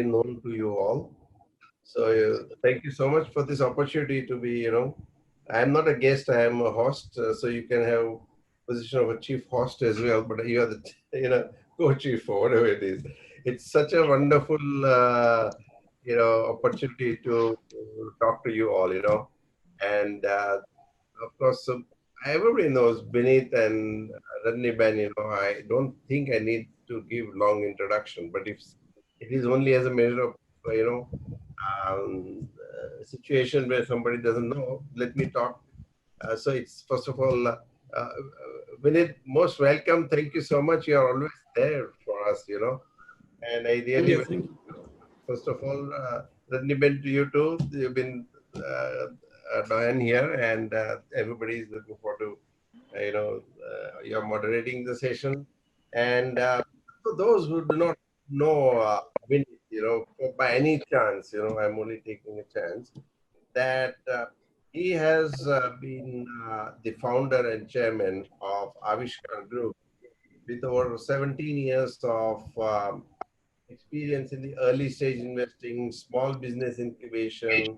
known to you all. So thank you so much for this opportunity to be, I'm not a guest, I am a host. So you can have position of a chief host as well, but you are the, co-chief or whatever it is. It's such a wonderful, opportunity to talk to you all, and of course, so everybody knows Vineet and Ranni Ben, I don't think I need to give long introduction, but if it is only as a measure of, situation where somebody doesn't know, let me talk. So it's first of all, Vineet, most welcome. Thank you so much. You're always there for us, and I Thank really you. value. First of all, Ranni Ben to you too. You've been Diane here, and everybody is looking forward to you're moderating the session. And for those who do not know Vinit, by any chance, I'm only taking a chance that he has been the founder and chairman of Avishkar Group with over 17 years of experience in the early stage investing, small business incubation,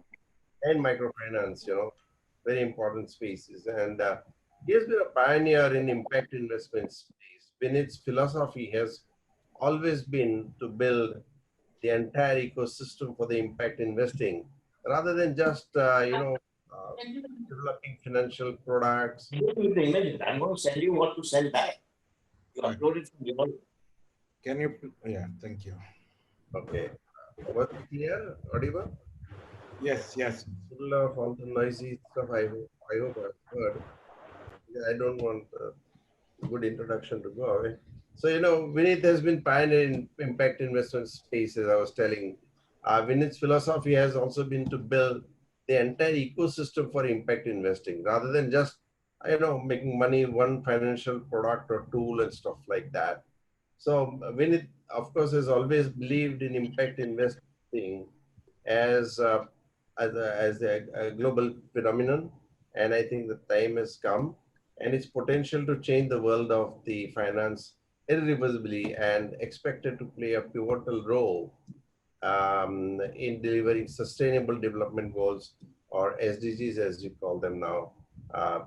and microfinance, very important spaces. And he has been a pioneer in impact investment space. Vinit's philosophy has always been to build the entire ecosystem for the impact investing rather than just, developing financial products. With the image, I'm going to send you what to sell back. You Right. upload it from your. Can you? Yeah, thank you. Okay. Was it clear, audible? Yes, yes. Full of all the noisy stuff I hope I've heard. Yeah, I don't want good introduction to go away. So, Vinith has been pioneer in impact investment space, as I was telling. Vinith's philosophy has also been to build the entire ecosystem for impact investing rather than just, making money in one financial product or tool and stuff like that. So, Vinith, of course, has always believed in impact investing as a global phenomenon, and I think the time has come, and its potential to change the world of the finance irreversibly, and expected to play a pivotal role in delivering sustainable development goals, or SDGs as we call them now,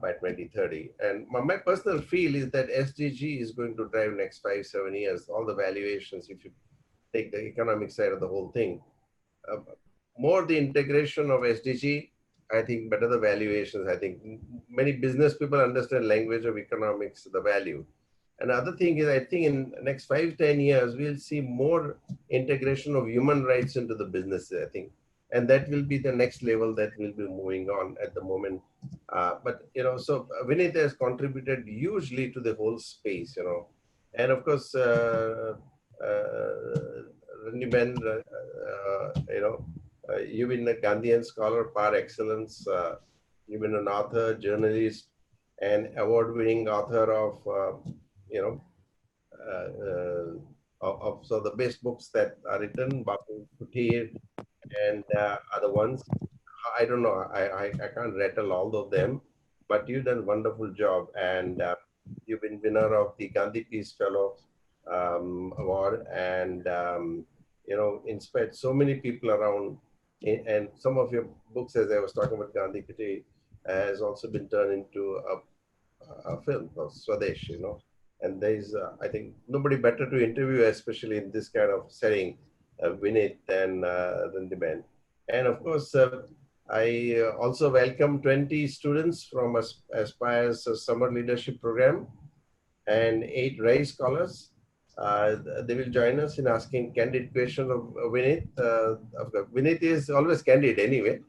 by 2030. And my personal feel is that SDG is going to drive next 5-7 years all the valuations if you take the economic side of the whole thing. Uh, More the integration of SDG, I think better the valuations. I think many business people understand language of economics, the value. Another thing is, I think in the next 5-10 years, we'll see more integration of human rights into the businesses, I think. And that will be the next level that we'll be moving on at the moment. So Vinith has contributed hugely to the whole space, And of course, Randy you've been a Gandhian scholar par excellence. You've been an author, journalist, and award-winning author of, you know, of so the best books that are written, Bapu Kutir and other ones. I don't know. I can't rattle all of them, but you've done a wonderful job, and you've been winner of the Gandhi Peace Fellow Award, and inspired so many people around. And some of your books, as I was talking about Gandhi Peace, has also been turned into a film called Swadesh. And there's I think nobody better to interview, especially in this kind of setting, Vinit than the band. And of course, I also welcome 20 students from Aspire's summer leadership program and 8 Rai scholars. They will join us in asking candid questions of Vinit. Of course, Vinit is always candid anyway,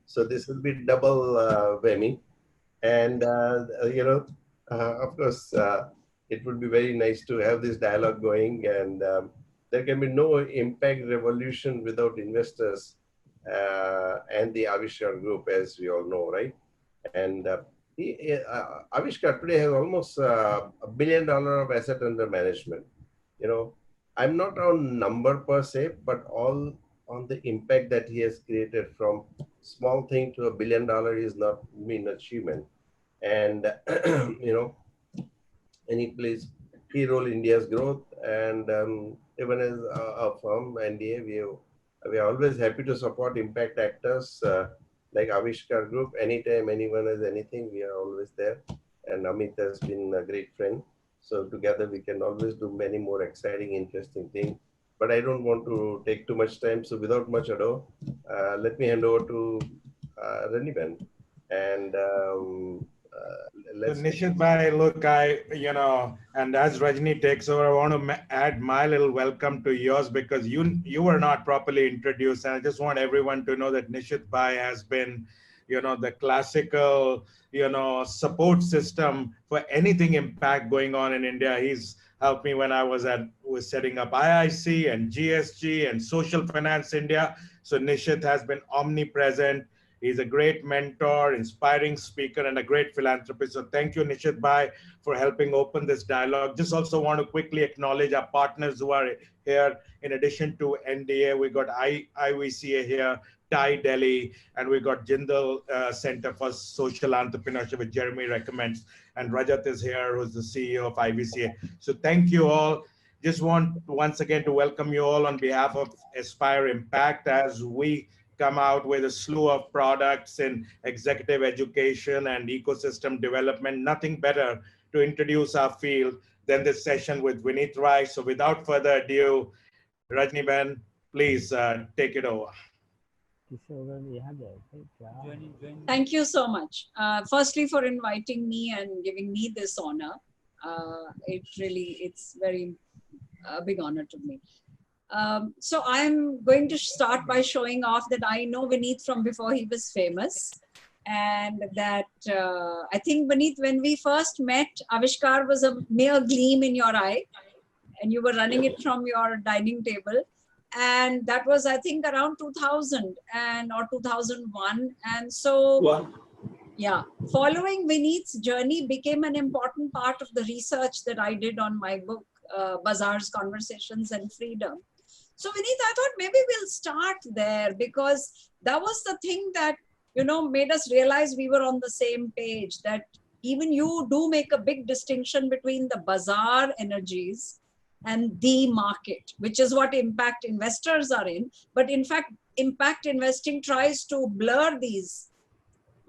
so this will be double whammy. And of course, it would be very nice to have this dialogue going. And there can be no impact revolution without investors and the Avishkar Group, as we all know, right? And Avishkar today has almost $1 billion of asset under management. You know, I'm not on number per se, but all on the impact that he has created from small thing to $1 billion is not mean achievement. And and he plays key role in India's growth. And even as a firm, NDA, we have We are always happy to support impact actors like Avishkar Group. Anytime anyone has anything, we are always there. And Amit has been a great friend. So together we can always do many more exciting, interesting things. But I don't want to take too much time. So without much ado, let me hand over to Reniben. And So let's. Nishit bhai, look, and as Rajni takes over, I want to add my little welcome to yours because you were not properly introduced. And I just want everyone to know that Nishit bhai has been, the classical, support system for anything impact going on in India. He's helped me when I was setting up IIC and GSG and Social Finance India. So Nishit has been omnipresent. He's a great mentor, inspiring speaker, and a great philanthropist. So thank you, Nishit Bhai, for helping open this dialogue. Just also want to quickly acknowledge our partners who are here. In addition to NDA, we got IVCA here, TIE Delhi, and we got Jindal Center for Social Entrepreneurship, which Jeremy recommends. And Rajat is here, who's the CEO of IVCA. So thank you all. Just want once again to welcome you all on behalf of Aspire Impact as we come out with a slew of products in executive education and ecosystem development. Nothing better to introduce our field than this session with Vineet Rai. So without further ado, Rajni Ben, please take it over. Thank you so much. Firstly, for inviting me and giving me this honor. It's very big honor to me. So I'm going to start by showing off that I know Vineet from before he was famous. And that I think, Vineet, when we first met, Avishkar was a mere gleam in your eye. And you were running it from your dining table. And that was, I think, around 2000 or 2001. And so, yeah, following Vineet's journey became an important part of the research that I did on my book, Bazaars, Conversations and Freedom. So Vineet, I thought maybe we'll start there because that was the thing that, made us realize we were on the same page, that even you do make a big distinction between the bazaar energies and the market, which is what impact investors are in. But in fact, impact investing tries to blur these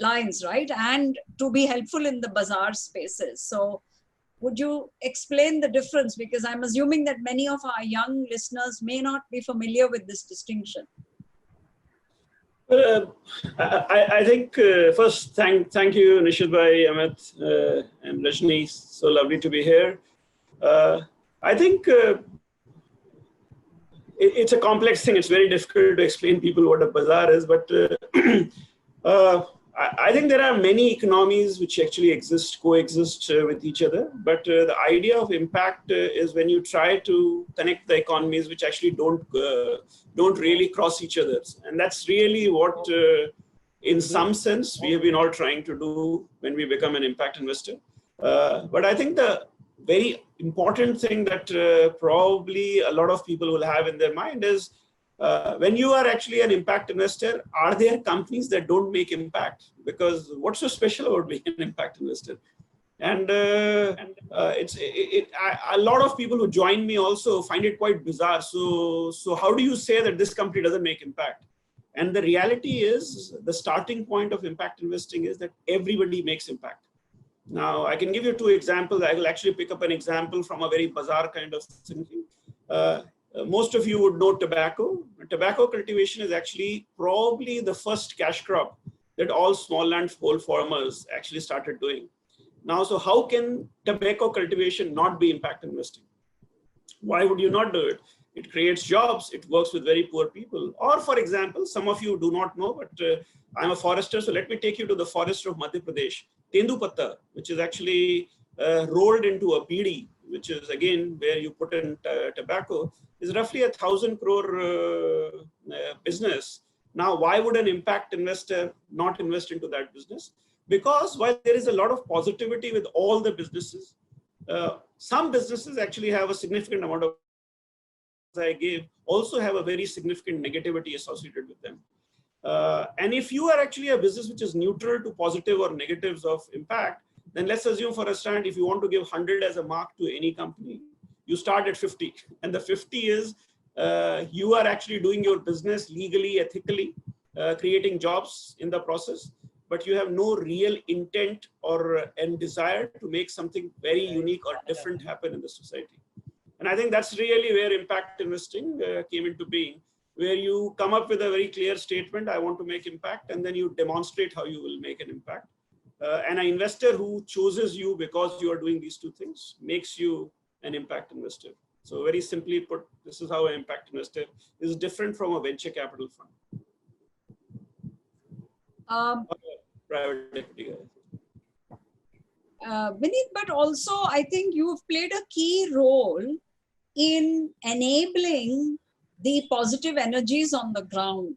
lines, right? And to be helpful in the bazaar spaces. So would you explain the difference? Because I'm assuming that many of our young listeners may not be familiar with this distinction. I think first, thank you, Nishit Bhai, Amit, and Rajni. So lovely to be here. I think it's a complex thing. It's very difficult to explain people what a bazaar is, but I think there are many economies which actually coexist with each other. But the idea of impact is when you try to connect the economies which actually don't really cross each other. And that's really what, in some sense, we have been all trying to do when we become an impact investor. But I think the very important thing that probably a lot of people will have in their mind is, when you are actually an impact investor, are there companies that don't make impact? Because what's so special about being an impact investor? And a lot of people who join me also find it quite bizarre. So how do you say that this company doesn't make impact? And the reality is, the starting point of impact investing is that everybody makes impact. Now, I can give you two examples. I will actually pick up an example from a very bizarre kind of thinking. Most of you would know tobacco. Tobacco cultivation is actually probably the first cash crop that all smallhold farmers actually started doing. Now, so how can tobacco cultivation not be impact investing? Why would you not do it? It creates jobs. It works with very poor people. Or, for example, some of you do not know, but I'm a forester, so let me take you to the forest of Madhya Pradesh. Tendupatta, which is actually rolled into a bidi, which is again where you put in tobacco, is roughly 1,000 crore business. Now, why would an impact investor not invest into that business? Because while there is a lot of positivity with all the businesses, some businesses actually have a significant amount of, as I gave, also have a very significant negativity associated with them. And if you are actually a business which is neutral to positive or negatives of impact, then let's assume for a stand, if you want to give 100 as a mark to any company, you start at 50. And the 50 is You are actually doing your business legally, ethically, creating jobs in the process, but you have no real intent or and desire to make something very unique or different happen in the society. And I think that's really where impact investing came into being, where you come up with a very clear statement, I want to make impact, and then you demonstrate how you will make an impact. And an investor who chooses you because you are doing these two things makes you an impact investor. So very simply put, this is how an impact investor is different from a venture capital fund. Private equity. Vineet, but also I think you've played a key role in enabling the positive energies on the ground.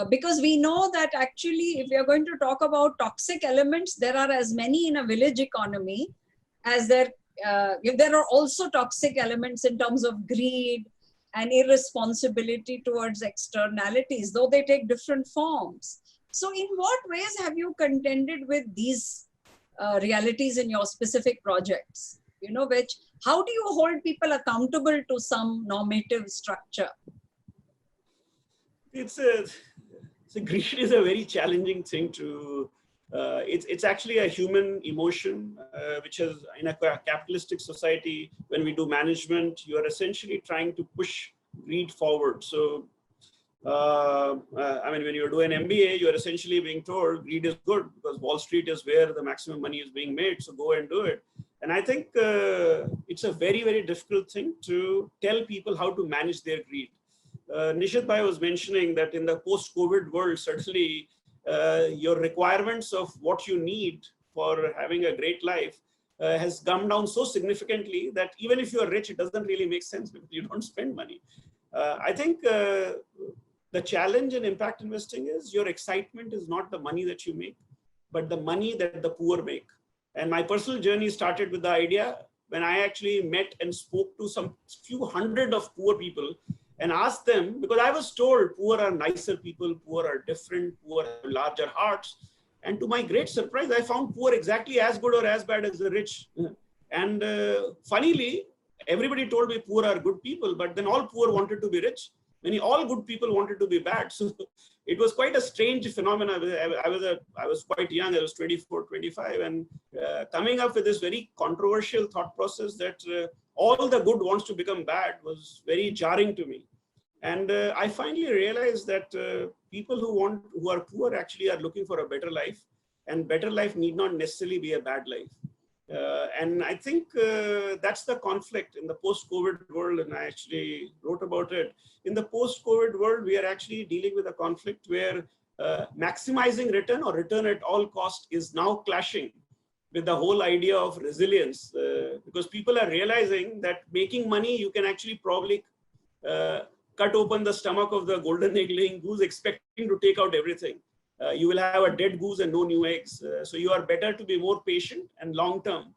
Because we know that actually, if we are going to talk about toxic elements, there are as many in a village economy as there are also toxic elements in terms of greed and irresponsibility towards externalities, though they take different forms. So in what ways have you contended with these realities in your specific projects? You know, how do you hold people accountable to some normative structure? Greed is a very challenging thing to, it's actually a human emotion, which is in a capitalistic society, when we do management, you are essentially trying to push greed forward. So, I mean, when you do an MBA, you are essentially being told greed is good because Wall Street is where the maximum money is being made. So go and do it. And I think it's a very, very difficult thing to tell people how to manage their greed. Nishit Bhai was mentioning that in the post-COVID world, certainly your requirements of what you need for having a great life has come down so significantly that even if you're rich, it doesn't really make sense because you don't spend money. I think the challenge in impact investing is your excitement is not the money that you make, but the money that the poor make. And my personal journey started with the idea when I actually met and spoke to some few hundred of poor people and asked them, because I was told poor are nicer people, poor are different, poor have larger hearts. And to my great surprise, I found poor exactly as good or as bad as the rich. And funnily, everybody told me poor are good people, but then all poor wanted to be rich. All good people wanted to be bad. So it was quite a strange phenomenon. I was quite young, I was 24, 25, and coming up with this very controversial thought process that all the good wants to become bad was very jarring to me. And I finally realized that people who are poor actually are looking for a better life, and better life need not necessarily be a bad life. And I think that's the conflict in the post-COVID world, and I actually wrote about it. In the post-COVID world, we are actually dealing with a conflict where maximizing return or return at all cost is now clashing with the whole idea of resilience, because people are realizing that making money, you can actually probably cut open the stomach of the golden egg-laying goose, expecting to take out everything. You will have a dead goose and no new eggs. So you are better to be more patient and long-term.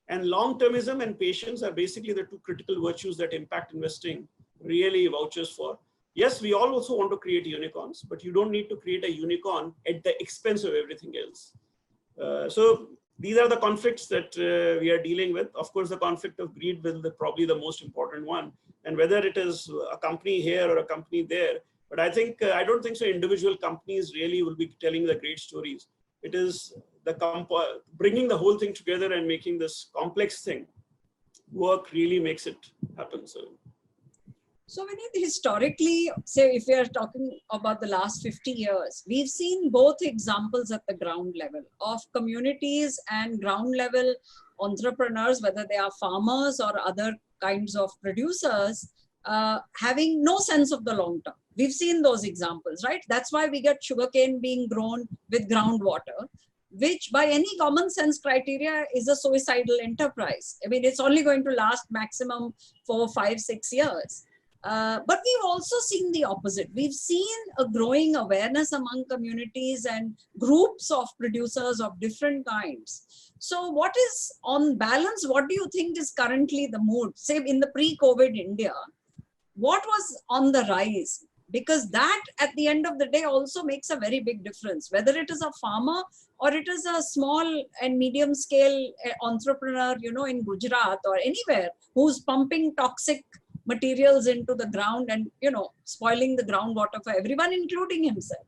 And long-termism and patience are basically the two critical virtues that impact investing really vouches for. Yes, we all also want to create unicorns, but you don't need to create a unicorn at the expense of everything else. So these are the conflicts that we are dealing with. Of course, the conflict of greed will be probably the most important one. And whether it is a company here or a company there, but I think, I don't think so individual companies really will be telling the great stories. It is the bringing the whole thing together and making this complex thing work really makes it happen. So Vineet, historically, say if we are talking about the last 50 years, we've seen both examples at the ground level of communities and ground level entrepreneurs, whether they are farmers or other kinds of producers, having no sense of the long term. We've seen those examples, right? That's why we get sugarcane being grown with groundwater, which by any common sense criteria is a suicidal enterprise. I mean, it's only going to last maximum 4, 5, 6 years. But we've also seen the opposite. We've seen a growing awareness among communities and groups of producers of different kinds. So what is on balance, what do you think is currently the mood? Say in the pre-COVID India, what was on the rise? Because that at the end of the day also makes a very big difference, whether it is a farmer or it is a small and medium scale entrepreneur, you know, in Gujarat or anywhere who's pumping toxic materials into the ground and, spoiling the groundwater for everyone, including himself.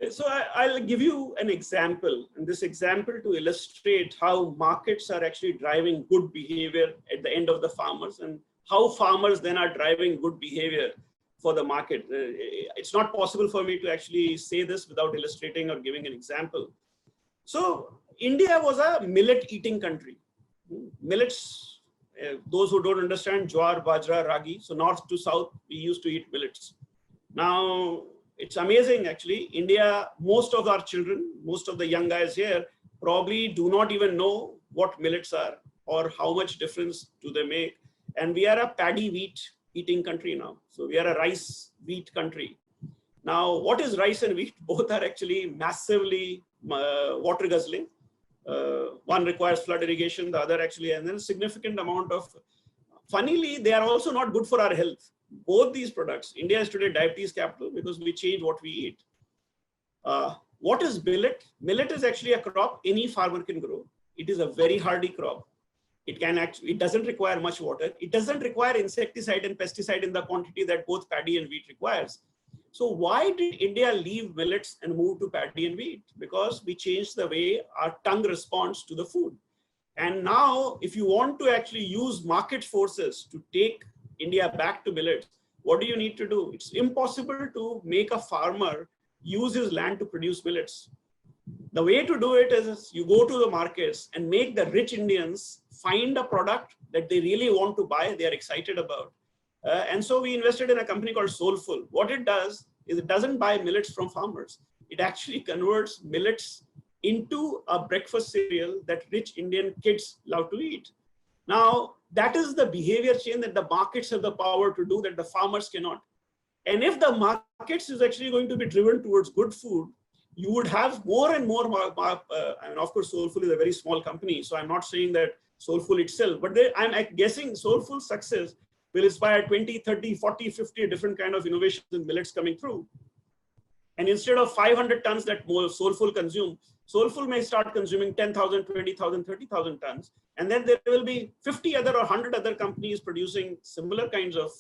So I'll give you an example, and this example to illustrate how markets are actually driving good behavior at the end of the farmers, and how farmers then are driving good behavior for the market. It's not possible for me to actually say this without illustrating or giving an example. So India was a millet eating country. Millets, those who don't understand, jowar, bajra, ragi. So north to south, we used to eat millets. Now, it's amazing actually. India, most of our children, most of the young guys here probably do not even know what millets are or how much difference do they make. And we are a paddy wheat eating country now. So we are a rice wheat country. Now, what is rice and wheat? Both are actually massively water guzzling. One requires flood irrigation, the other actually, and then a significant amount of, funnily, they are also not good for our health. Both these products, India is today diabetes capital because we change what we eat. What is millet? Millet is actually a crop any farmer can grow. It is a very hardy crop. It doesn't require much water. It doesn't require insecticide and pesticide in the quantity that both paddy and wheat requires. So why did India leave millets and move to paddy and wheat? Because we changed the way our tongue responds to the food. And now, if you want to actually use market forces to take India back to millets, what do you need to do? It's impossible to make a farmer use his land to produce millets. The way to do it is you go to the markets and make the rich Indians find a product that they really want to buy, they are excited about. And so we invested in a company called Soulful. What it does is it doesn't buy millets from farmers. It actually converts millets into a breakfast cereal that rich Indian kids love to eat. Now, that is the behavior change that the markets have the power to do that the farmers cannot. And if the markets is actually going to be driven towards good food, you would have more and more, and of course, Soulful is a very small company. So I'm not saying that Soulful itself, but I'm guessing Soulful's success will inspire 20, 30, 40, 50 different kind of innovations in millets coming through. And instead of 500 tons that Soulful consume, Soulful may start consuming 10,000, 20,000, 30,000 tons. And then there will be 50 other or 100 other companies producing similar kinds of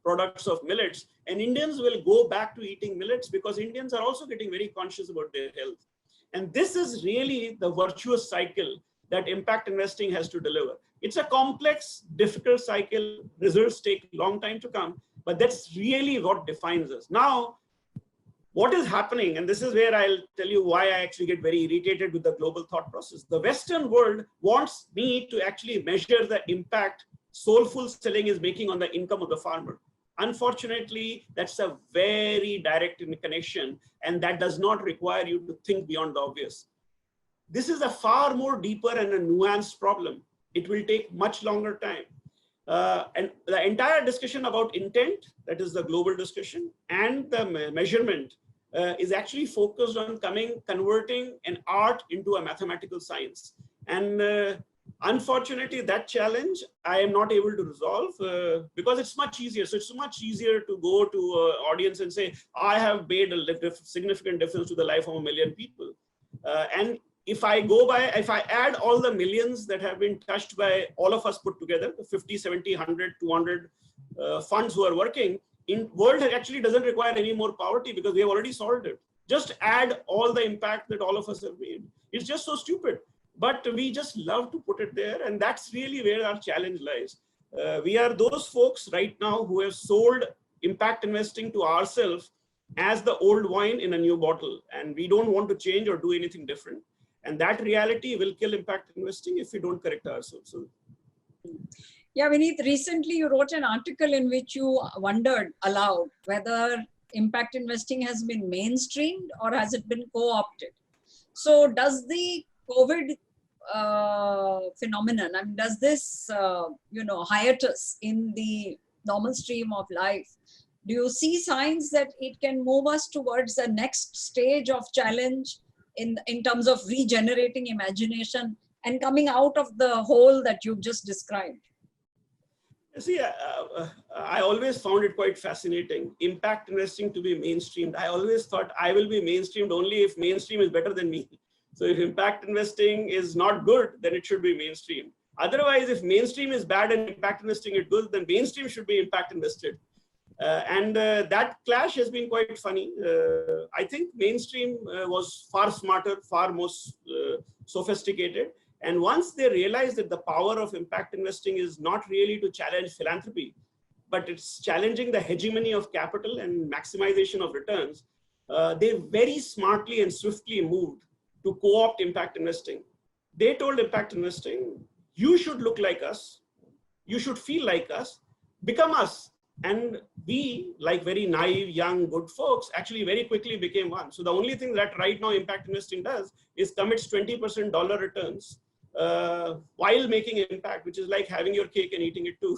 products of millets. And Indians will go back to eating millets because Indians are also getting very conscious about their health. And this is really the virtuous cycle that impact investing has to deliver. It's a complex, difficult cycle. Results take a long time to come, but that's really what defines us. Now, what is happening, and this is where I'll tell you why I actually get very irritated with the global thought process. The Western world wants me to actually measure the impact Soulful selling is making on the income of the farmer. Unfortunately, that's a very direct connection, and that does not require you to think beyond the obvious. This is a far more deeper and a nuanced problem. It will take much longer time. And the entire discussion about intent, that is the global discussion, and the measurement is actually focused on converting an art into a mathematical science. And unfortunately, that challenge I am not able to resolve because it's much easier. So it's much easier to go to an audience and say, I have made a significant difference to the life of 1 million people. And if I add all the millions that have been touched by all of us put together, 50, 70, 100, 200 funds who are working, in world actually doesn't require any more poverty because we have already solved it. Just add all the impact that all of us have made. It's just so stupid, but we just love to put it there. And that's really where our challenge lies. We are those folks right now who have sold impact investing to ourselves as the old wine in a new bottle. And we don't want to change or do anything different. And that reality will kill impact investing if we don't correct ourselves. So, yeah, Vineet, recently you wrote an article in which you wondered aloud whether impact investing has been mainstreamed or has it been co-opted. So does the COVID phenomenon, I mean, does this, hiatus in the normal stream of life, do you see signs that it can move us towards the next stage of challenge in terms of regenerating imagination and coming out of the hole that you've just described? See, I always found it quite fascinating. Impact investing to be mainstreamed. I always thought I will be mainstreamed only if mainstream is better than me. So if impact investing is not good, then it should be mainstream. Otherwise, if mainstream is bad and impact investing is good, then mainstream should be impact invested. That clash has been quite funny. I think mainstream was far smarter, far more sophisticated. And once they realized that the power of impact investing is not really to challenge philanthropy, but it's challenging the hegemony of capital and maximization of returns, they very smartly and swiftly moved to co-opt impact investing. They told impact investing, you should look like us, you should feel like us, become us. And we, like very naive, young, good folks, actually very quickly became one. So the only thing that right now impact investing does is commits 20% dollar returns while making impact, which is like having your cake and eating it too.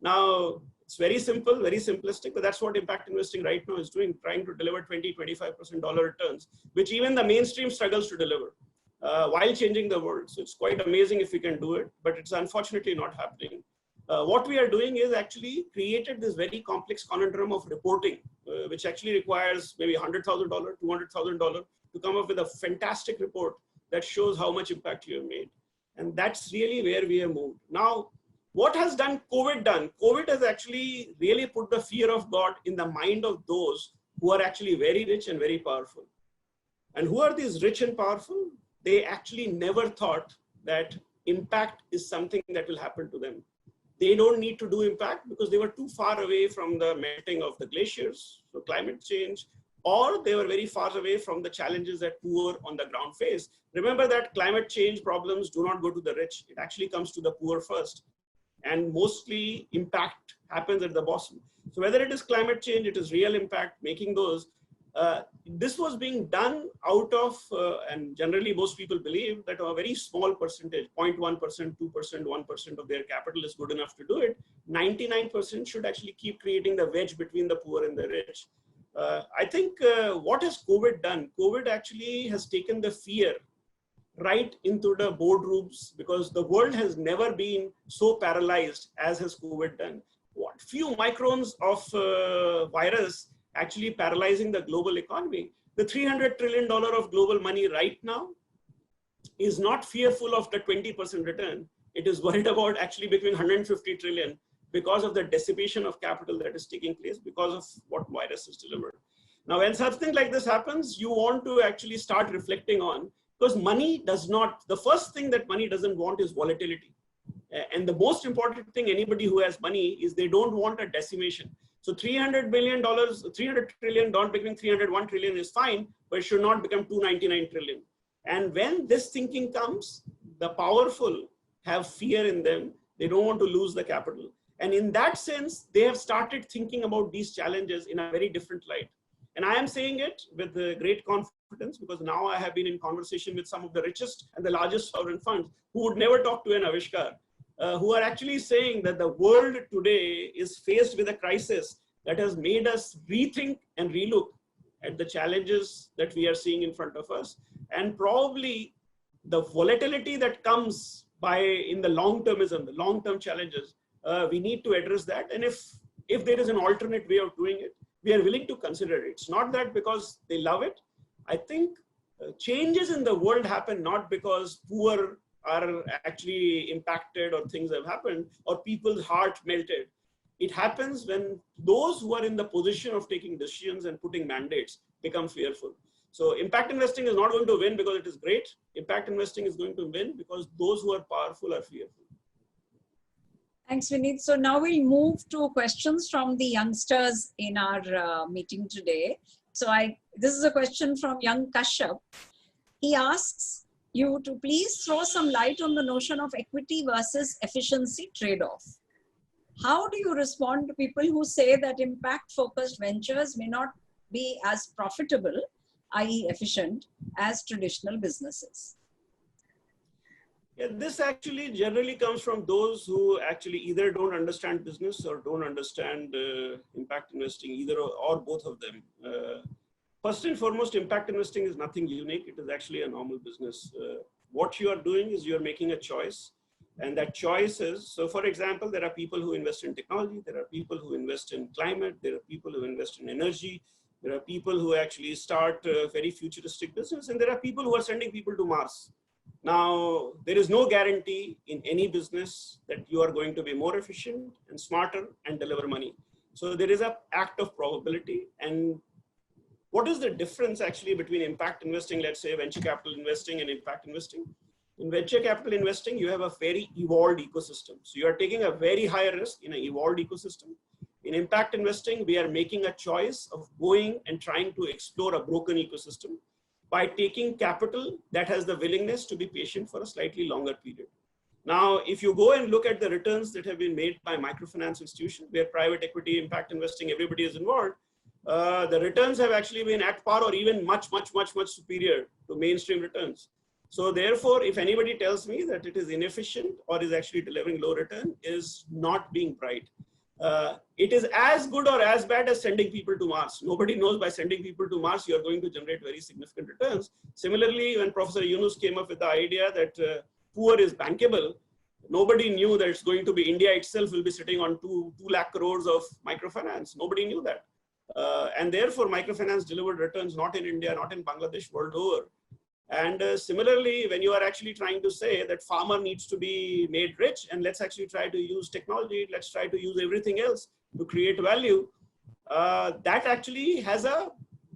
Now, it's very simple, very simplistic, but that's what impact investing right now is doing, trying to deliver 20-25% dollar returns, which even the mainstream struggles to deliver while changing the world. So it's quite amazing if we can do it, but it's unfortunately not happening. What we are doing is actually created this very complex conundrum of reporting, which actually requires maybe $100,000, $200,000 to come up with a fantastic report that shows how much impact you have made. And that's really where we have moved. Now, what has COVID done? COVID has actually really put the fear of God in the mind of those who are actually very rich and very powerful. And who are these rich and powerful? They actually never thought that impact is something that will happen to them. They don't need to do impact because they were too far away from the melting of the glaciers, so climate change, or they were very far away from the challenges that poor on the ground face. Remember that climate change problems do not go to the rich. It actually comes to the poor first. And mostly impact happens at the bottom. So whether it is climate change, it is real impact, making those, this was being done out of, and generally most people believe that a very small percentage, 0.1%, 2%, 1% of their capital is good enough to do it. 99% should actually keep creating the wedge between the poor and the rich. I think what has COVID done? COVID actually has taken the fear right into the boardrooms because the world has never been so paralyzed as has COVID done. What few microns of virus actually paralyzing the global economy. The $300 trillion of global money right now is not fearful of the 20% return. It is worried about actually becoming 150 trillion because of the dissipation of capital that is taking place because of what virus is delivered. Now, when something like this happens, you want to actually start reflecting on, because money does not, the first thing that money doesn't want is volatility. And the most important thing anybody who has money is they don't want a decimation. So $300 billion, $300 trillion not becoming 301 trillion is fine, but it should not become 299 trillion. And when this thinking comes, the powerful have fear in them. They don't want to lose the capital. And in that sense, they have started thinking about these challenges in a very different light. And I am saying it with great confidence because now I have been in conversation with some of the richest and the largest sovereign funds who would never talk to an Avishkar. Who are actually saying that the world today is faced with a crisis that has made us rethink and relook at the challenges that we are seeing in front of us. And probably the volatility that comes by in the long-termism, the long-term challenges, we need to address that. And if there is an alternate way of doing it, we are willing to consider it. It's not that because they love it. I think changes in the world happen not because poor are actually impacted or things have happened or people's heart melted. It happens when those who are in the position of taking decisions and putting mandates become fearful. So impact investing is not going to win because it is great. Impact investing is going to win because those who are powerful are fearful. Thanks, Vineet. So now we'll move to questions from the youngsters in our meeting today. So this is a question from young Kashyap. He asks you to please throw some light on the notion of equity versus efficiency trade-off. How do you respond to people who say that impact-focused ventures may not be as profitable, i.e. efficient, as traditional businesses? Yeah, this actually generally comes from those who actually either don't understand business or don't understand impact investing, either or both of them. First and foremost, impact investing is nothing unique. It is actually a normal business. What you are doing is you're making a choice. And that choice is, so for example, there are people who invest in technology. There are people who invest in climate. There are people who invest in energy. There are people who actually start a very futuristic business. And there are people who are sending people to Mars. Now, there is no guarantee in any business that you are going to be more efficient and smarter and deliver money. So there is an act of probability. And what is the difference actually between impact investing, let's say venture capital investing, and impact investing? In venture capital investing, you have a very evolved ecosystem. So you are taking a very high risk in an evolved ecosystem. In impact investing, we are making a choice of going and trying to explore a broken ecosystem by taking capital that has the willingness to be patient for a slightly longer period. Now, if you go and look at the returns that have been made by microfinance institutions, where private equity, impact investing, everybody is involved, the returns have actually been at par or even much superior to mainstream returns. So therefore, if anybody tells me that it is inefficient or is actually delivering low return, is not being bright. It is as good or as bad as sending people to Mars. Nobody knows by sending people to Mars, you are going to generate very significant returns. Similarly, when Professor Yunus came up with the idea that poor is bankable, nobody knew that it's going to be India itself will be sitting on 2 lakh crores of microfinance. Nobody knew that. And therefore, microfinance delivered returns not in India, not in Bangladesh, world over. And similarly, when you are actually trying to say that farmer needs to be made rich and let's actually try to use technology, let's try to use everything else to create value, that actually has a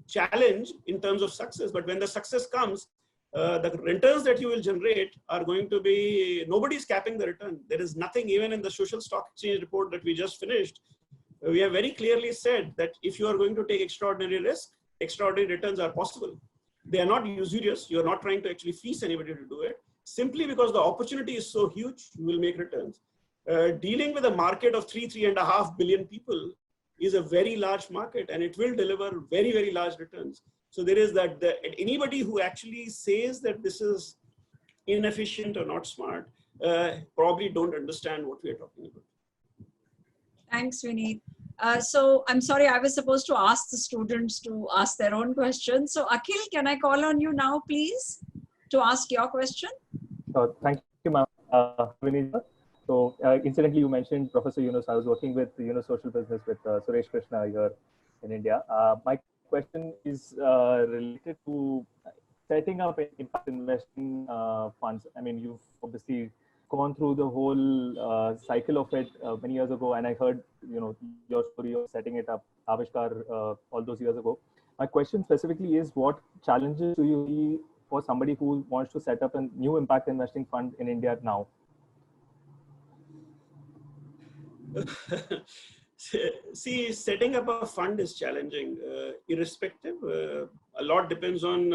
challenge in terms of success. But when the success comes, the returns that you will generate are going to be, nobody's capping the return. There is nothing, even in the social stock exchange report that we just finished, we have very clearly said that if you are going to take extraordinary risk, extraordinary returns are possible. They are not usurious. You are not trying to actually fleece anybody to do it. Simply because the opportunity is so huge, you will make returns. Dealing with a market of 3.5 billion people is a very large market, and it will deliver very large returns. So there is that anybody who actually says that this is inefficient or not smart probably don't understand what we are talking about. Thanks, Vineet. So I'm sorry, I was supposed to ask the students to ask their own questions. So Akhil, can I call on you now, please, to ask your question? Thank you, ma'am. Vineet. So incidentally, you mentioned Professor Yunus. I was working with Yunus Social Business with Suresh Krishna here in India. My question is related to setting up impact investing funds. I mean, you've obviously gone through the whole cycle of it many years ago, and I heard your story of setting it up, Avishkar, all those years ago. My question specifically is, what challenges do you see for somebody who wants to set up a new impact investing fund in India now? See, setting up a fund is challenging, irrespective. A lot depends on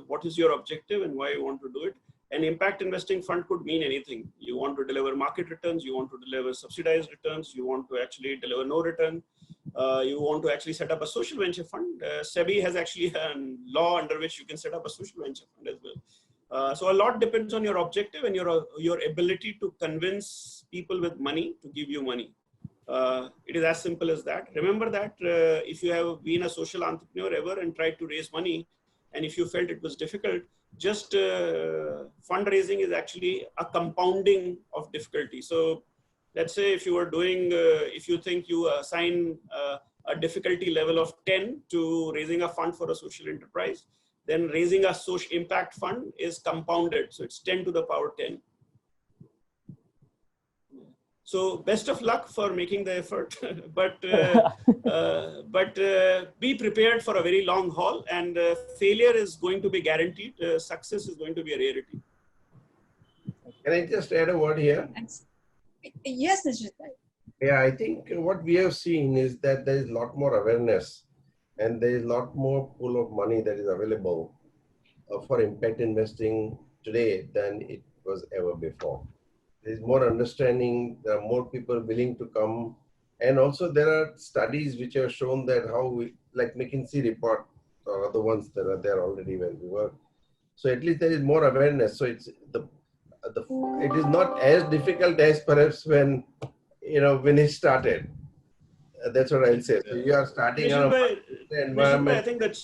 what is your objective and why you want to do it. An impact investing fund could mean anything. You want to deliver market returns, you want to deliver subsidized returns, you want to actually deliver no return, you want to actually set up a social venture fund. SEBI has actually a law under which you can set up a social venture fund as well. So a lot depends on your objective and your ability to convince people with money to give you money. It is as simple as that. Remember that if you have been a social entrepreneur ever and tried to raise money, and if you felt it was difficult, just fundraising is actually a compounding of difficulty. So let's say if you are doing, if you think you assign a difficulty level of 10 to raising a fund for a social enterprise, then raising a social impact fund is compounded. So it's 10 to the power 10. So best of luck for making the effort, but be prepared for a very long haul, and failure is going to be guaranteed. Success is going to be a rarity. Can I just add a word here? Yes, Nishit. Yeah, I think what we have seen is that there is a lot more awareness and there is a lot more pool of money that is available for impact investing today than it was ever before. There is more understanding, there are more people willing to come. And also there are studies which have shown that how we, like McKinsey report or other ones that are there already when we work. So at least there is more awareness. So it's it is not as difficult as perhaps when it started. That's what I'll say. So you are starting on the environment. I think that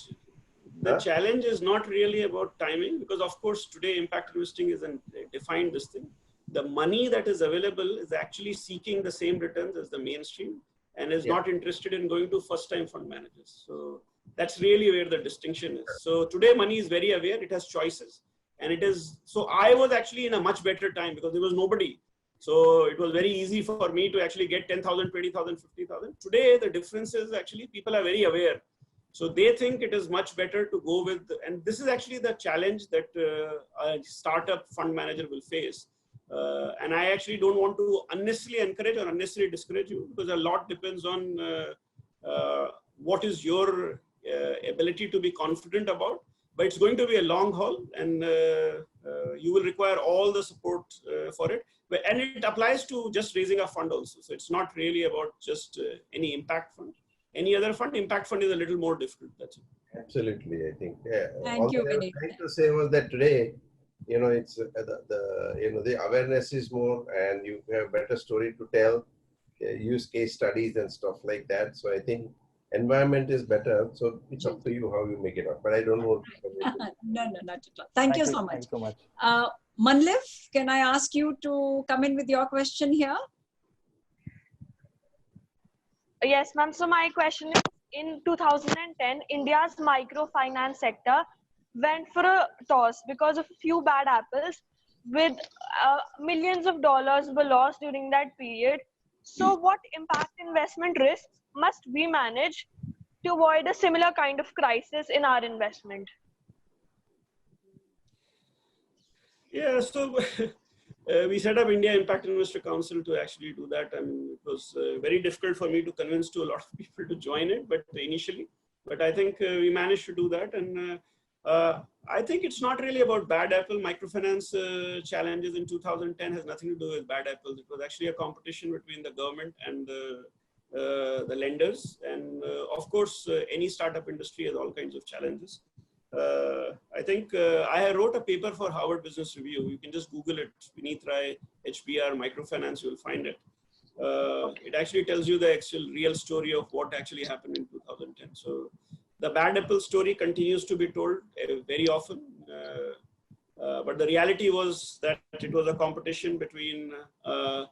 the challenge is not really about timing, because of course today impact investing isn't defined this thing. The money that is available is actually seeking the same returns as the mainstream and is not interested in going to first-time fund managers. So that's really where the distinction is. So today money is very aware, it has choices. And it is, so I was actually in a much better time because there was nobody. So it was very easy for me to actually get 10,000, 20,000, 50,000. Today, the difference is actually people are very aware. So they think it is much better to go with, and this is actually the challenge that a startup fund manager will face. And I actually don't want to unnecessarily encourage or unnecessarily discourage you, because a lot depends on what is your ability to be confident about. But it's going to be a long haul, and you will require all the support for it. And it applies to just raising a fund also. So it's not really about just any impact fund. Any other fund, impact fund is a little more difficult. That's it. Absolutely, I think. Yeah. Thank you, All I was Vineet. trying to say was that today, it's the awareness is more, and you have better story to tell, use case studies and stuff like that. So I think environment is better. So it's up to you how you make it up. But I don't want to. No, not at all. Thank you so much. Thank you so much. Manliv, can I ask you to come in with your question here? Yes, ma'am. So my question is, in 2010, India's microfinance sector went for a toss because of a few bad apples, with millions of dollars were lost during that period. So what impact investment risks must we manage to avoid a similar kind of crisis in our investment? Yeah, so we set up India Impact Investor Council to actually do that. I mean, it was very difficult for me to convince to a lot of people to join it, but initially, but I think we managed to do that. And I think it's not really about bad apple. Microfinance challenges in 2010 has nothing to do with bad apples. It was actually a competition between the government and the lenders. And of course, any startup industry has all kinds of challenges. I think I wrote a paper for Harvard Business Review. You can just Google it, Vineet Rai, HBR, microfinance, you'll find it. It actually tells you the actual real story of what actually happened in 2010. So the bad apple story continues to be told very often. But the reality was that it was a competition between an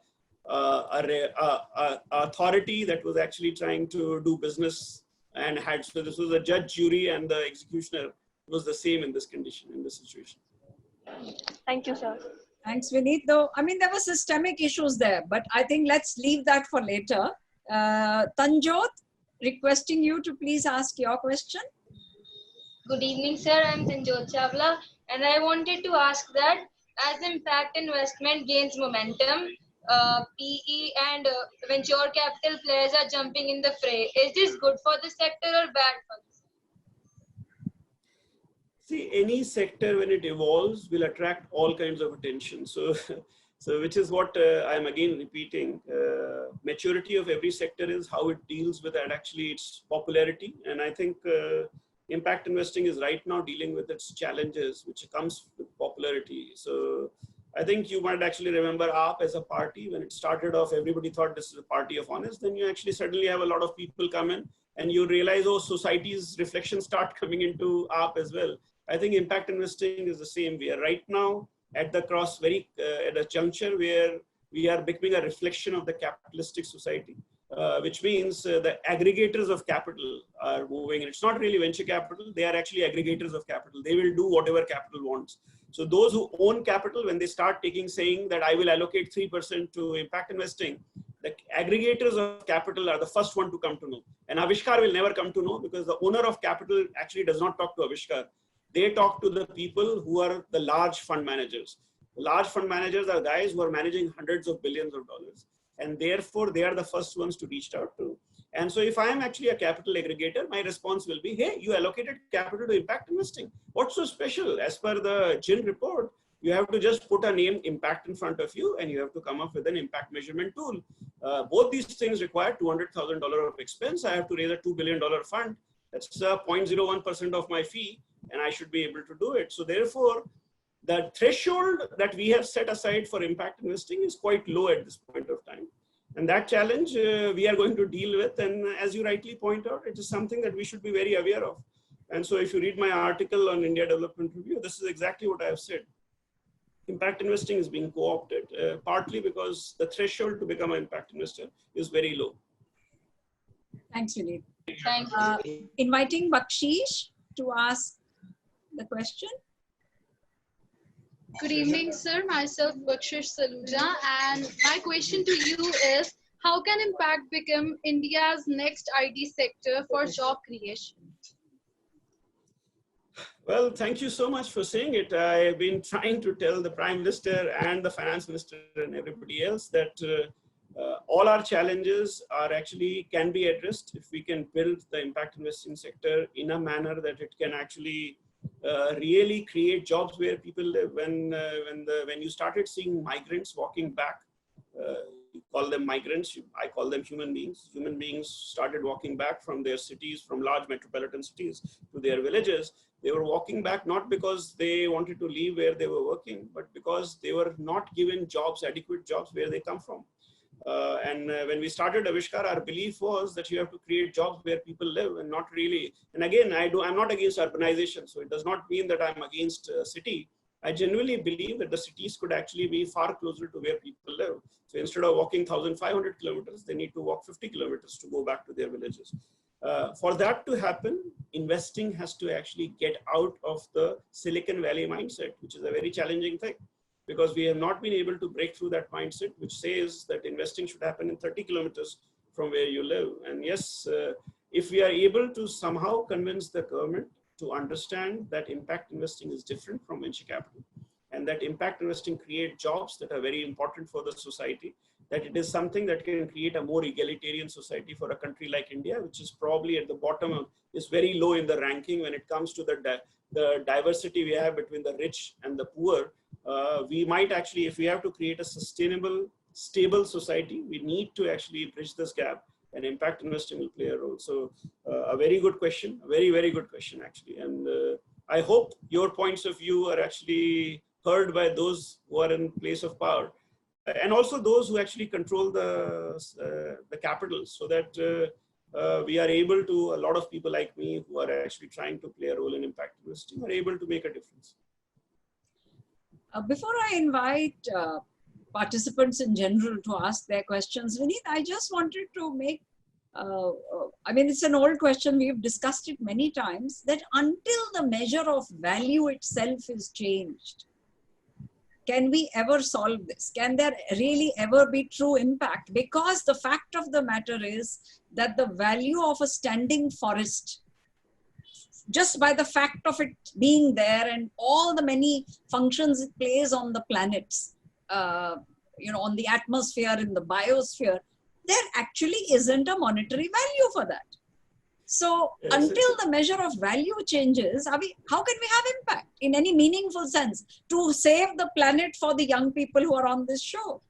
authority that was actually trying to do business and had, so this was a judge, jury, and the executioner was the same in this condition, in this situation. Thank you, sir. Thanks, Vineet. Though, I mean, there were systemic issues there, but I think let's leave that for later. Tanjot, requesting you to please ask your question. Good evening, sir. I'm Tanjot Chawla, and I wanted to ask that as impact investment gains momentum, PE and venture capital players are jumping in the fray. Is this good for the sector or bad for the sector? See, any sector when it evolves will attract all kinds of attention. So which is what I'm again repeating. Maturity of every sector is how it deals with that, actually its popularity. And I think impact investing is right now dealing with its challenges, which comes with popularity. So I think you might actually remember AAP as a party. When it started off, everybody thought this is a party of honest. Then you actually suddenly have a lot of people come in and you realize, oh, society's reflections start coming into AAP as well. I think impact investing is the same. We are right now at the cross, at a juncture where we are becoming a reflection of the capitalistic society, which means the aggregators of capital are moving. And it's not really venture capital. They are actually aggregators of capital. They will do whatever capital wants. So those who own capital, when they start saying that I will allocate 3% to impact investing, the aggregators of capital are the first one to come to know. And Avishkar will never come to know because the owner of capital actually does not talk to Avishkar. They talk to the people who are the large fund managers. The large fund managers are guys who are managing hundreds of billions of dollars. And therefore, they are the first ones to reach out to. And so if I am actually a capital aggregator, my response will be, hey, you allocated capital to impact investing. What's so special? As per the GIN report, you have to just put a name impact in front of you and you have to come up with an impact measurement tool. Both these things require $200,000 of expense. I have to raise a $2 billion fund. That's 0.01% of my fee and I should be able to do it. So therefore, the threshold that we have set aside for impact investing is quite low at this point of time. And that challenge we are going to deal with. And as you rightly point out, it is something that we should be very aware of. And so if you read my article on India Development Review, this is exactly what I have said. Impact investing is being co-opted, partly because the threshold to become an impact investor is very low. Thanks, Vineet. Thank you. Inviting Bakshish to ask the question. Good evening, sir. Myself, Bakshish Saluja, and my question to you is, how can Impact become India's next IT sector for job creation? Well, thank you so much for saying it. I've been trying to tell the Prime Minister and the Finance Minister and everybody else that all our challenges are actually can be addressed if we can build the impact investing sector in a manner that it can actually really create jobs where people live. When you started seeing migrants walking back, you call them migrants, I call them human beings. Human beings started walking back from their cities, from large metropolitan cities to their villages. They were walking back not because they wanted to leave where they were working, but because they were not given jobs, adequate jobs where they come from. When we started Avishkar, our belief was that you have to create jobs where people live and not really. And again, I'm not against urbanization. So it does not mean that I'm against city. I genuinely believe that the cities could actually be far closer to where people live. So instead of walking 1,500 kilometers, they need to walk 50 kilometers to go back to their villages. For that to happen, investing has to actually get out of the Silicon Valley mindset, which is a very challenging thing, because we have not been able to break through that mindset, which says that investing should happen in 30 kilometers from where you live. And yes, if we are able to somehow convince the government to understand that impact investing is different from venture capital, and that impact investing create jobs that are very important for the society, that it is something that can create a more egalitarian society for a country like India, which is probably at the bottom of, is very low in the ranking when it comes to the diversity we have between the rich and the poor. We might actually, if we have to create a sustainable, stable society, we need to actually bridge this gap, and impact investing will play a role. So a very good question, a very, very good question actually. And I hope your points of view are actually heard by those who are in place of power, and also those who actually control the capital, so that we are able to, a lot of people like me who are actually trying to play a role in impact investing are able to make a difference. Before I invite participants in general to ask their questions, Vineet, I just wanted to make, I mean, it's an old question, we've discussed it many times, that until the measure of value itself is changed, can we ever solve this? Can there really ever be true impact? Because the fact of the matter is that the value of a standing forest, just by the fact of it being there and all the many functions it plays on the planets, you know, on the atmosphere, in the biosphere, there actually isn't a monetary value for that. So yes, until the measure of value changes, how can we have impact in any meaningful sense to save the planet for the young people who are on this show?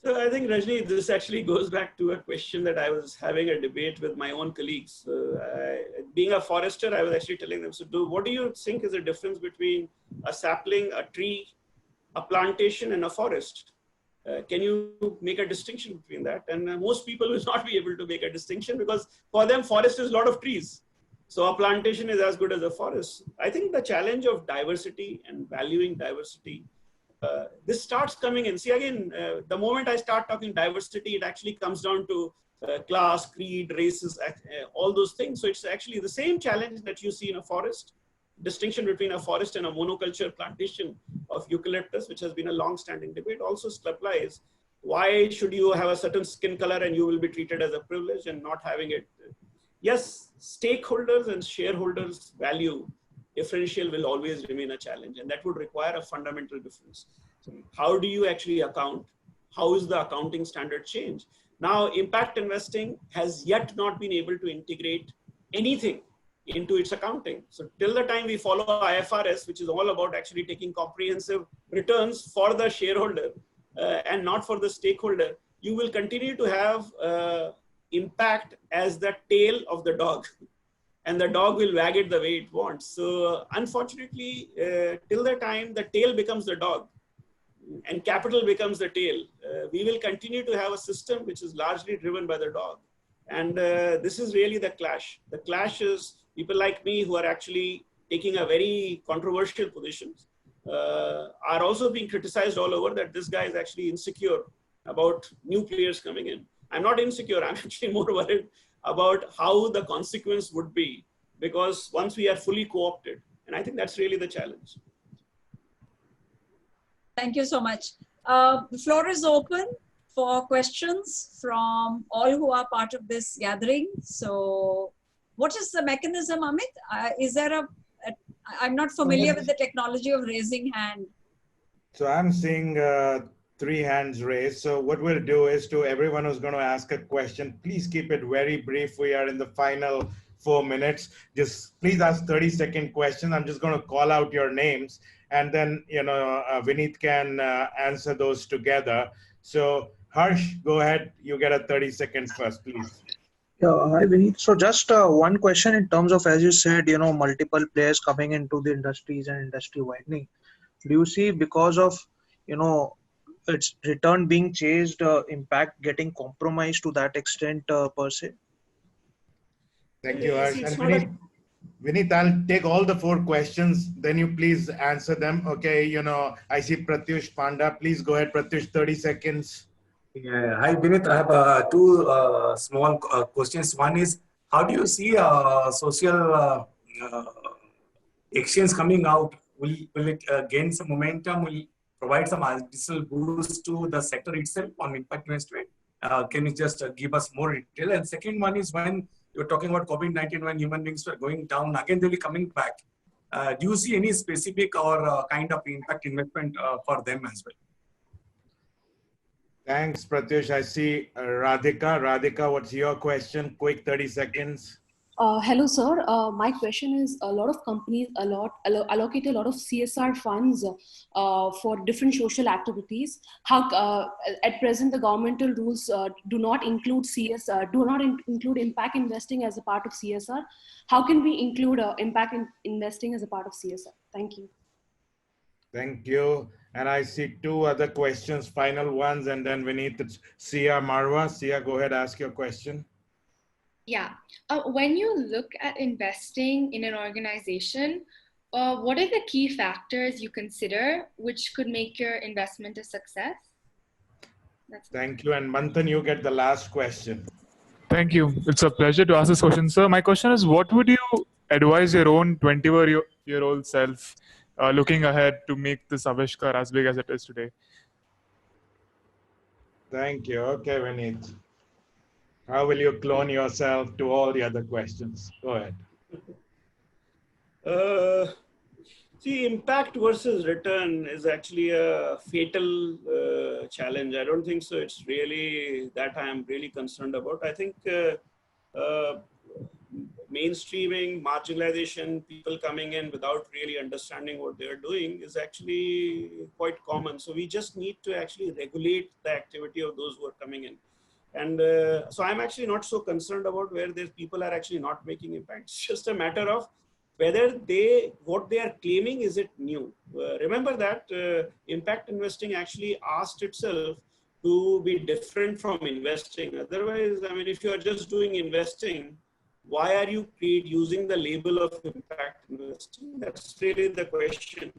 So I think, Rajni, this actually goes back to a question that I was having a debate with my own colleagues. Being a forester, I was actually telling them, so what do you think is the difference between a sapling, a tree, a plantation, and a forest? Can you make a distinction between that? And most people will not be able to make a distinction, because for them, forest is a lot of trees. So a plantation is as good as a forest. I think the challenge of diversity and valuing diversity, this starts coming in. See, again, the moment I start talking diversity, it actually comes down to class, creed, races, all those things. So it's actually the same challenge that you see in a forest. Distinction between a forest and a monoculture plantation of eucalyptus, which has been a long-standing debate, also applies. Why should you have a certain skin color and you will be treated as a privilege and not having it? Yes, stakeholders and shareholders' value differential will always remain a challenge, and that would require a fundamental difference. So how do you actually account? How is the accounting standard change? Now, impact investing has yet not been able to integrate anything into its accounting. So till the time we follow IFRS, which is all about actually taking comprehensive returns for the shareholder and not for the stakeholder, you will continue to have impact as the tail of the dog, and the dog will wag it the way it wants. So unfortunately, till the time the tail becomes the dog and capital becomes the tail, we will continue to have a system which is largely driven by the dog. And this is really the clash. The clash is people like me who are actually taking a very controversial position are also being criticized all over that this guy is actually insecure about new players coming in. I'm not insecure. I'm actually more worried about how the consequence would be, because once we are fully co-opted, and I think that's really the challenge. Thank you so much. The floor is open for questions from all who are part of this gathering. So what is the mechanism, Amit? Is there I'm not familiar with the technology of raising hand. So I'm seeing 3 hands raised. So what we'll do is, to everyone who's going to ask a question, please keep it very brief. We are in the final 4 minutes. Just please ask 30-second questions. I'm just going to call out your names, and then Vineet can answer those together. So Harsh, go ahead. You get a 30 seconds first, please. Yeah, hi Vineet. So just one question in terms of, as you said, multiple players coming into the industries and industry widening. Do you see, because of, its return being chased, impact getting compromised to that extent per se? Thank you, Harsh. It's And not Vineet, I'll take all the 4 questions, then you please answer them. Okay, I see Pratyush Panda. Please go ahead, Pratyush, 30 seconds. Yeah. Hi, Vineet. I have 2 small questions. One is, how do you see social exchange coming out? Will it gain some momentum? Will it provide some additional boost to the sector itself on impact investment? Can you just give us more detail? And second one is, when you're talking about COVID-19, when human beings were going down, again they'll be coming back. Do you see any specific or kind of impact investment for them as well? Thanks, Pratyush. I see Radhika. Radhika, what's your question? Quick 30 seconds. Hello, sir. My question is, a lot of companies allocate a lot of CSR funds for different social activities. How at present the governmental rules do not include include impact investing as a part of CSR. How can we include impact investing as a part of CSR? Thank you. Thank you. And I see 2 other questions, final ones, and then Vineet, it's Sia Marwa. Sia, go ahead, ask your question. Yeah. When you look at investing in an organization, what are the key factors you consider which could make your investment a success? Thank you. And Manthan, you get the last question. Thank you. It's a pleasure to ask this question, sir. My question is, what would you advise your own 21-year-old self looking ahead to make this Avishkar as big as it is today? Thank you. Okay, Vineet. How will you clone yourself to all the other questions? Go ahead. See, impact versus return is actually a fatal challenge. I don't think so. It's really that I'm really concerned about. I think mainstreaming, marginalization, people coming in without really understanding what they're doing is actually quite common. So we just need to actually regulate the activity of those who are coming in. And so I'm actually not so concerned about where there's people are actually not making impact. It's just a matter of whether what they are claiming, is it new? Remember that impact investing actually asked itself to be different from investing. Otherwise, I mean, if you are just doing investing, why are you using the label of impact investing? That's really the question.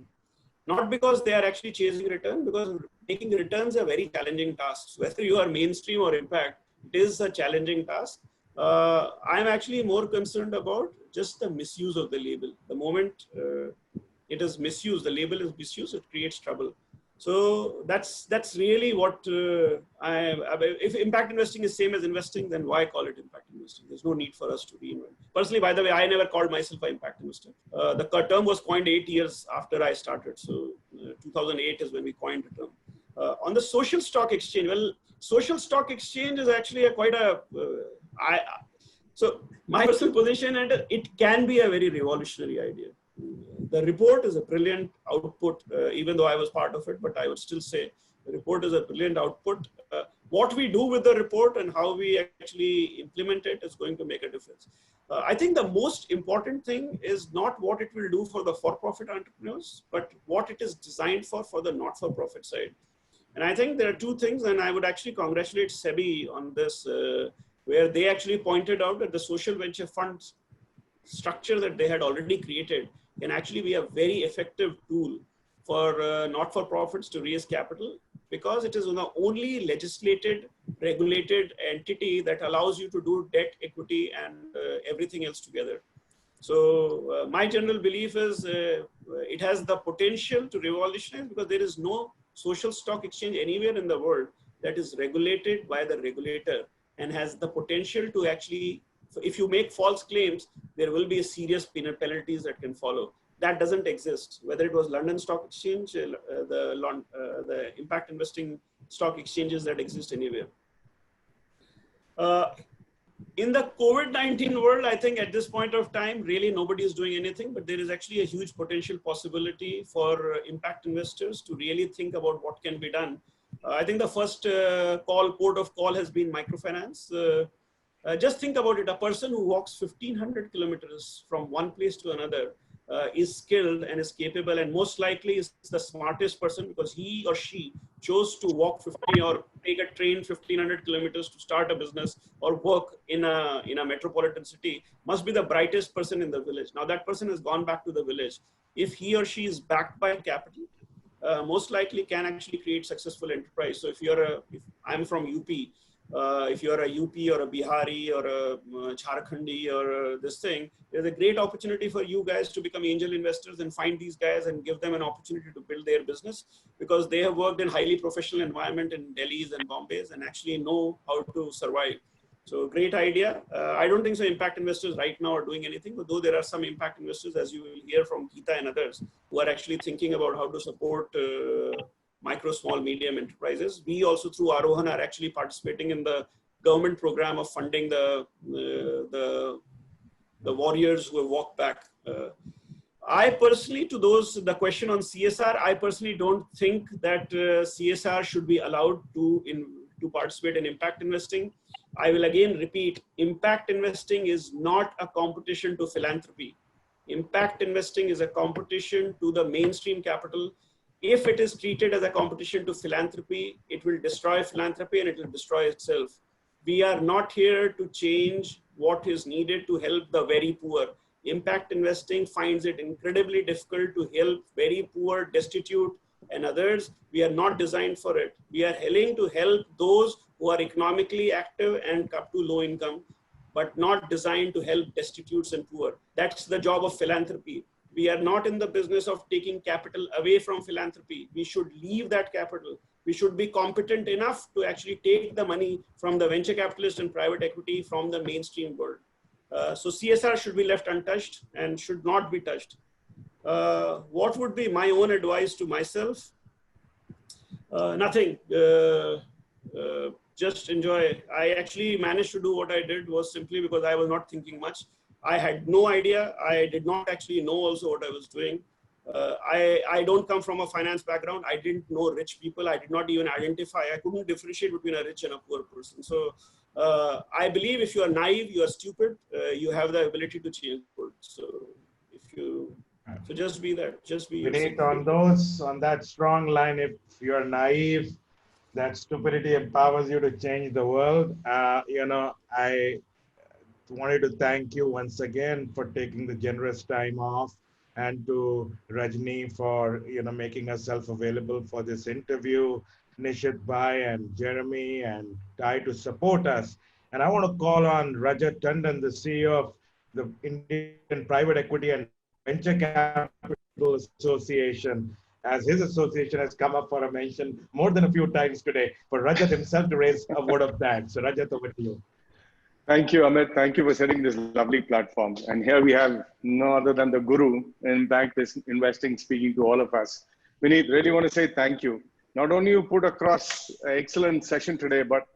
Not because they are actually chasing return, because making returns a very challenging task. So whether you are mainstream or impact, it is a challenging task. I'm actually more concerned about just the misuse of the label. The moment it is misused, the label is misused, it creates trouble. So that's really what if impact investing is same as investing, then why call it impact investing? There's no need for us to reinvent. Personally, by the way, I never called myself an impact investor. The term was coined 8 years after I started. So 2008 is when we coined the term. On the social stock exchange, well, social stock exchange is actually so my personal position, and it can be a very revolutionary idea. The report is a brilliant output, even though I was part of it, but I would still say the report is a brilliant output. What we do with the report and how we actually implement it is going to make a difference. I think the most important thing is not what it will do for the for-profit entrepreneurs, but what it is designed for the not-for-profit side. And I think there are 2 things, and I would actually congratulate SEBI on this, where they actually pointed out that the social venture funds structure that they had already created can actually be a very effective tool for not-for-profits to raise capital, because it is the only legislated, regulated entity that allows you to do debt, equity, and everything else together. So my general belief is it has the potential to revolutionize, because there is no social stock exchange anywhere in the world that is regulated by the regulator and has the potential to actually, if you make false claims, there will be serious penalties that can follow. That doesn't exist. Whether it was London Stock Exchange, the impact investing stock exchanges that exist anywhere. In the COVID-19 world, I think at this point of time, really nobody is doing anything, but there is actually a huge potential possibility for impact investors to really think about what can be done. I think the first port of call has been microfinance. Just think about it. A person who walks 1,500 kilometers from one place to another is skilled and is capable, and most likely is the smartest person because he or she chose to walk 50 or take a train 1,500 kilometers to start a business or work in a metropolitan city, must be the brightest person in the village. Now that person has gone back to the village. If he or she is backed by capital, most likely can actually create successful enterprise. So if I'm from UP, if you're a UP or a Bihari or a Jharkhandi or this thing, there's a great opportunity for you guys to become angel investors and find these guys and give them an opportunity to build their business because they have worked in highly professional environment in Delhi's and Bombay's and actually know how to survive. So great idea. I don't think so impact investors right now are doing anything, but though there are some impact investors, as you will hear from Geeta and others, who are actually thinking about how to support micro, small, medium enterprises. We also through Arohan are actually participating in the government program of funding the warriors who have walked back. I personally, the question on CSR, I personally don't think that CSR should be allowed to participate in impact investing. I will again repeat, impact investing is not a competition to philanthropy. Impact investing is a competition to the mainstream capital. If it is treated as a competition to philanthropy, it will destroy philanthropy and it will destroy itself. We are not here to change what is needed to help the very poor. Impact investing finds it incredibly difficult to help very poor, destitute, and others. We are not designed for it. We are willing to help those who are economically active and up to low income, but not designed to help destitutes and poor. That's the job of philanthropy. We are not in the business of taking capital away from philanthropy. We should leave that capital. We should be competent enough to actually take the money from the venture capitalist and private equity from the mainstream world. So CSR should be left untouched and should not be touched. What would be my own advice to myself? Nothing. Just enjoy. I actually managed to do what I did was simply because I was not thinking much. I had no idea. I did not actually know also what I was doing. I don't come from a finance background. I didn't know rich people. I did not even identify. I couldn't differentiate between a rich and a poor person. So I believe if you are naive, you are stupid, you have the ability to change the world. So just be that. Just be Vineet, yourself. on that strong line, if you are naive, that stupidity empowers you to change the world. I wanted to thank you once again for taking the generous time off, and to Rajni for making herself available for this interview, Nishit Bhai and Jeremy and Ty to support us. And I want to call on Rajat Tandon, the CEO of the Indian Private Equity and Venture Capital Association, as his association has come up for a mention more than a few times today, for Rajat himself to raise a word of thanks. So Rajat, over to you. Thank you, Amit. Thank you for setting this lovely platform. And here we have no other than the guru in impact investing speaking to all of us. Vineet, really want to say thank you. Not only you put across an excellent session today, but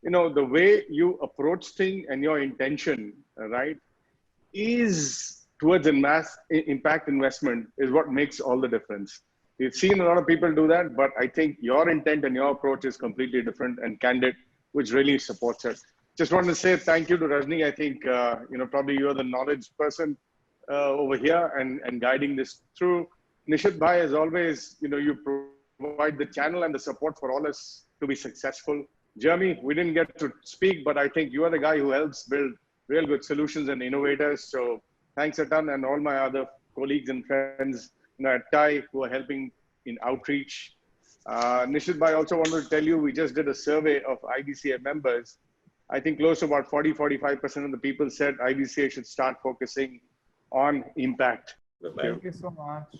the way you approach things and your intention, right, is towards impact investment is what makes all the difference. We've seen a lot of people do that, but I think your intent and your approach is completely different and candid, which really supports us. Just want to say thank you to Rajni. I think, probably you're the knowledge person over here and guiding this through. Nishit Bhai, as always, you provide the channel and the support for all us to be successful. Jeremy, we didn't get to speak, but I think you are the guy who helps build real good solutions and innovators. So thanks a ton, and all my other colleagues and friends at Thai who are helping in outreach. Nishit Bhai, also wanted to tell you, we just did a survey of IBCA members. I think close to about 40-45% of the people said IBCA should start focusing on impact. Thank you so much.